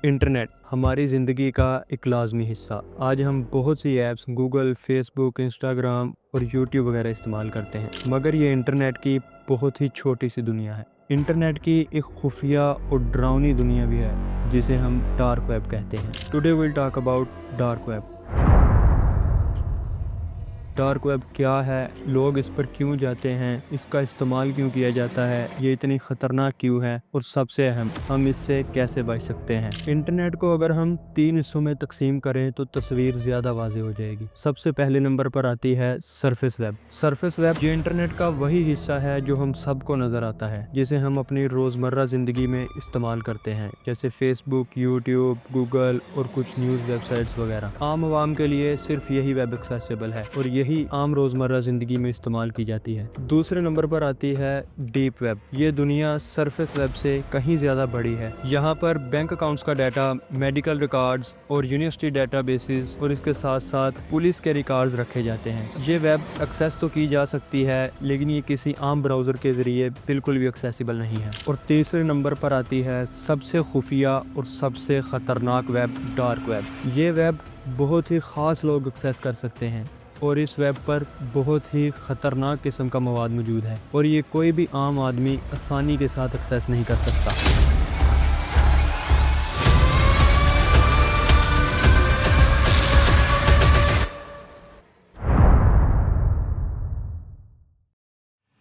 Internet हमारी ज़िंदगी का एक लाजमी हिस्सा। आज हम बहुत सी ऐप्स गूगल, फेसबुक, इंस्टाग्राम और यूट्यूब वगैरह इस्तेमाल करते हैं, मगर ये इंटरनेट की बहुत ही छोटी सी दुनिया है। इंटरनेट की एक खुफिया और डरावनी दुनिया भी है जिसे हम डार्क वेब कहते हैं। Today will talk about dark web. Dark web क्या है, लोग इस पर क्यों जाते हैं, इसका इस्तेमाल क्यों किया जाता है, ये इतनी ख़तरनाक क्यों है और सबसे अहम, हम इससे कैसे बच सकते हैं। इंटरनेट को अगर हम 3 हिस्सों में तकसीम करें तो तस्वीर ज़्यादा वाज़ेह हो जाएगी। सबसे पहले नंबर पर आती है सरफेस वेब। सरफेस वेब ये इंटरनेट का वही हिस्सा है जो हम सबको नज़र आता है, जिसे हम अपनी रोज़मर्रा ज़िंदगी में इस्तेमाल करते हैं, जैसे फेसबुक, यूट्यूब, गूगल और कुछ न्यूज़ वेबसाइट्स वगैरह। आम आवाम के लिए सिर्फ यही वेब एक्सेसिबल है और यही आम रोजमर्रा जिंदगी में इस्तेमाल की जाती है। दूसरे नंबर पर आती है डीप वेब। ये दुनिया सरफेस वेब से कहीं ज्यादा बड़ी है। यहाँ पर बैंक अकाउंट्स का डाटा, मेडिकल रिकॉर्ड्स और यूनिवर्सिटी डाटाबेसेस और इसके साथ साथ पुलिस के रिकॉर्ड्स रखे जाते हैं। ये वेब एक्सेस तो की जा सकती है, लेकिन ये किसी आम ब्राउजर के जरिए बिल्कुल भी एक्सेसिबल नहीं है। और तीसरे नंबर पर आती है सबसे खुफिया और सबसे खतरनाक वेब, डार्क वेब। ये वेब बहुत ही ख़ास लोग एक्सेस कर सकते हैं और इस वेब पर बहुत ही ख़तरनाक किस्म का मवाद मौजूद है और ये कोई भी आम आदमी आसानी के साथ एक्सेस नहीं कर सकता।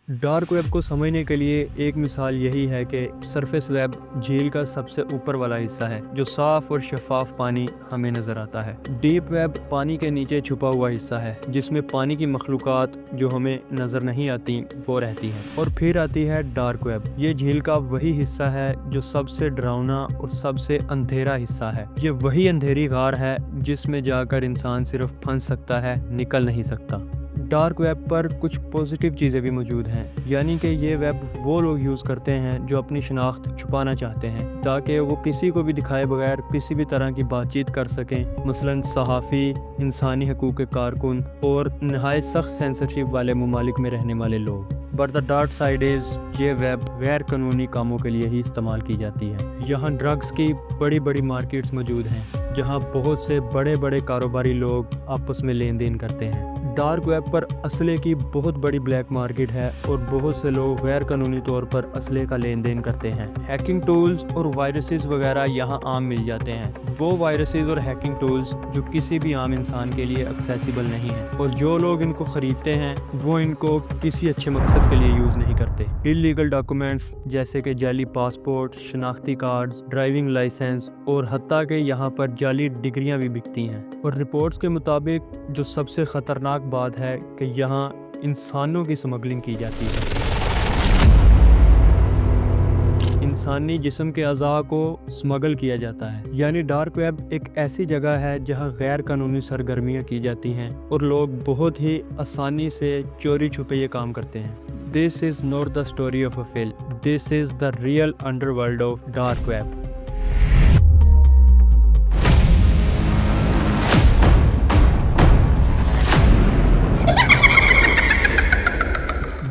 डार्क वेब को समझने के लिए एक मिसाल यही है कि सरफेस वेब झील का सबसे ऊपर वाला हिस्सा है जो साफ और शफाफ पानी हमें नज़र आता है। डीप वेब पानी के नीचे छुपा हुआ हिस्सा है जिसमें पानी की मखलूक़ात जो हमें नज़र नहीं आती वो रहती हैं। और फिर आती है डार्क वेब। ये झील का वही हिस्सा है जो सबसे डरावना और सबसे अंधेरा हिस्सा है। ये वही अंधेरी गार है जिसमें जाकर इंसान सिर्फ फंस सकता है, निकल नहीं सकता। डार्क वेब पर कुछ पॉजिटिव चीज़ें भी मौजूद हैं, यानी कि ये वेब वो लोग यूज़ करते हैं जो अपनी शनाख्त छुपाना चाहते हैं ताकि वो किसी को भी दिखाए बगैर किसी भी तरह की बातचीत कर सकें, मसलन सहाफ़ी, इंसानी हकूक़ के कारकुन और नहायत सख्त सेंसरशिप वाले ममालिक में रहने वाले लोग। But the dark side is ये वेब गैर कानूनी कामों के लिए ही इस्तेमाल की जाती है। यहाँ ड्रग्स की बड़ी बड़ी मार्केट्स मौजूद हैं जहाँ बहुत से बड़े बड़े कारोबारी लोग आपस में लेन देन करते हैं। डार्क वेब पर असले की बहुत बड़ी ब्लैक मार्केट है और बहुत से लोग गैर कानूनी तौर पर असले का लेन देन करते हैं। हैकिंग टूल्स और वायरसेस वगैरह यहाँ आम मिल जाते हैं, वो वायरसेस और हैकिंग टूल्स जो किसी भी आम इंसान के लिए एक्सेसिबल नहीं है और जो लोग इनको ख़रीदते हैं वो इनको किसी अच्छे मकसद के लिए यूज़ नहीं करते। इलीगल डॉक्यूमेंट्स जैसे कि जाली पासपोर्ट, शनाख्ती कार्ड्स, ड्राइविंग लाइसेंस और हत्ता के यहाँ पर जाली डिग्रियाँ भी बिकती हैं। और रिपोर्ट्स के मुताबिक जो सबसे ख़तरनाक बात है कि यहाँ इंसानों की स्मगलिंग की जाती है। इंसानी जिस्म के अज़ा को स्मगल किया जाता है। यानी डार्क वेब एक ऐसी जगह है जहाँ गैर कानूनी सरगर्मियाँ की जाती हैं और लोग बहुत ही आसानी से चोरी छुपे ये काम करते हैं। This is not the story of a film, this is the real underworld of dark web.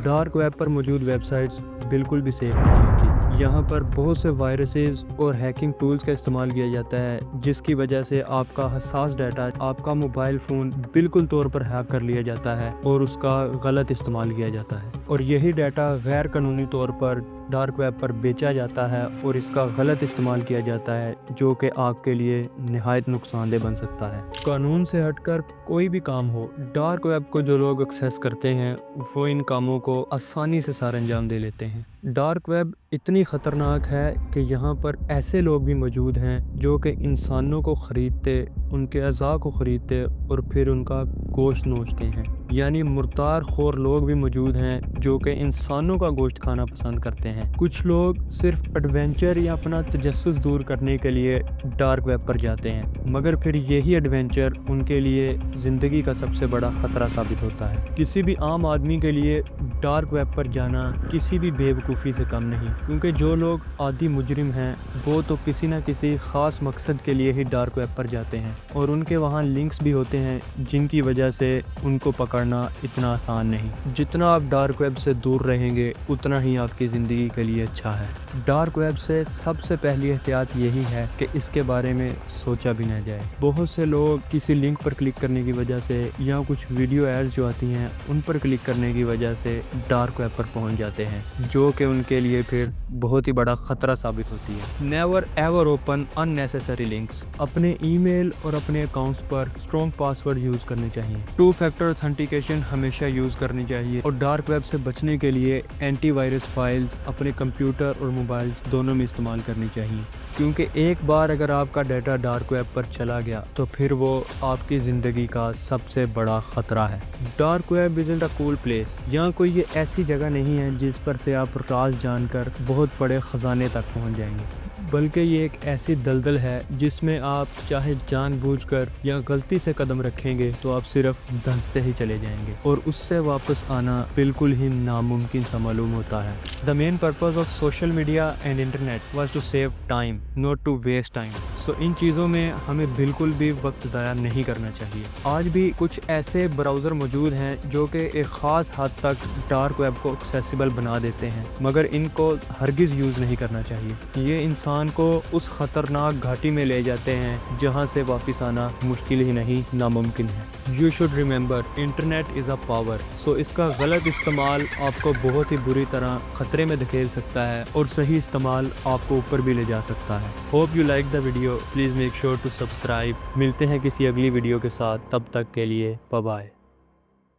Dark web पर मौजूद वेबसाइट्स बिल्कुल भी सेफ नहीं होती। यहाँ पर बहुत से वायरसेस और हैकिंग टूल्स का इस्तेमाल किया जाता है जिसकी वजह से आपका हसास डाटा, आपका मोबाइल फ़ोन बिल्कुल तौर पर हैक कर लिया जाता है और उसका गलत इस्तेमाल किया जाता है और यही डाटा गैर कानूनी तौर पर डार्क वेब पर बेचा जाता है और इसका गलत इस्तेमाल किया जाता है जो कि आपके लिए निहायत नुकसानदेह बन सकता है। कानून से हटकर कोई भी काम हो, डार्क वेब को जो लोग एक्सेस करते हैं वो इन कामों को आसानी से सार अंजाम दे लेते हैं। डार्क वेब इतनी ख़तरनाक है कि यहाँ पर ऐसे लोग भी मौजूद हैं जो कि इंसानों को ख़रीदते, उनके अज़ा को ख़रीदते और फिर उनका गोश्त नोचते हैं। यानी मुर्तार खोर लोग भी मौजूद हैं जो कि इंसानों का गोश्त खाना पसंद करते हैं। कुछ लोग सिर्फ एडवेंचर या अपना तजस्सुस दूर करने के लिए डार्क वेब पर जाते हैं, मगर फिर यही एडवेंचर उनके लिए ज़िंदगी का सबसे बड़ा ख़तरा साबित होता है। किसी भी आम आदमी के लिए डार्क वेब पर जाना किसी भी बेवकूफ़ी से कम नहीं, क्योंकि जो लोग आदी मुजरिम हैं वो तो किसी न किसी ख़ास मकसद के लिए ही डार्क वेब पर जाते हैं और उनके वहाँ लिंक्स भी होते हैं जिनकी वजह से उनको पकड़ना इतना आसान नहीं। जितना आप डार्क वेब से दूर रहेंगे उतना ही आपकी ज़िंदगी के लिए अच्छा है। डार्क वेब से सबसे पहली एहतियात यही है कि इसके बारे में सोचा भी ना जाए। बहुत से लोग किसी लिंक पर क्लिक करने की वजह से या कुछ वीडियो एड्स जो आती हैं उन पर क्लिक करने की वजह से डार्क वेब पर पहुंच जाते हैं, जो कि उनके लिए फिर बहुत ही बड़ा खतरा साबित होती है। Never ever open unnecessary links. अपने ईमेल और अपने अकाउंट्स पर स्ट्रॉन्ग पासवर्ड यूज करने चाहिए। 2 फैक्टर ऑथेंटिकेशन हमेशा यूज करनी चाहिए और डार्क वेब से बचने के लिए एंटीवायरस फाइल्स अपने कंप्यूटर और मोबाइल्स दोनों में इस्तेमाल करनी चाहिए, क्योंकि एक बार अगर आपका डाटा डार्क वेब पर चला गया तो फिर वो आपकी ज़िंदगी का सबसे बड़ा ख़तरा है। Dark web is a cool place. यहाँ कोई ये ऐसी जगह नहीं है जिस पर से आप राज जानकर बहुत बड़े ख़जाने तक पहुँच जाएंगे, बल्कि ये एक ऐसी दलदल है जिसमें आप चाहे जानबूझकर या गलती से कदम रखेंगे तो आप सिर्फ धंसते ही चले जाएंगे और उससे वापस आना बिल्कुल ही नामुमकिन सा मालूम होता है। The main purpose of social media and internet was to save time, not to waste time. So इन चीज़ों में हमें बिल्कुल भी वक्त ज़ाया नहीं करना चाहिए। आज भी कुछ ऐसे ब्राउज़र मौजूद हैं जो कि एक ख़ास हद तक डार्क वेब को एक्सेसिबल बना देते हैं, मगर इनको हरगिज़ यूज़ नहीं करना चाहिए। ये इंसान को उस ख़तरनाक घाटी में ले जाते हैं जहां से वापस आना मुश्किल ही नहीं नामुमकिन है। You should remember internet is a power. So इसका गलत इस्तेमाल आपको बहुत ही बुरी तरह ख़तरे में धकेल सकता है और सही इस्तेमाल आपको ऊपर भी ले जा सकता है। Hope you like the video. Please make sure to subscribe. मिलते हैं किसी अगली वीडियो के साथ, तब तक के लिए बाय बाय।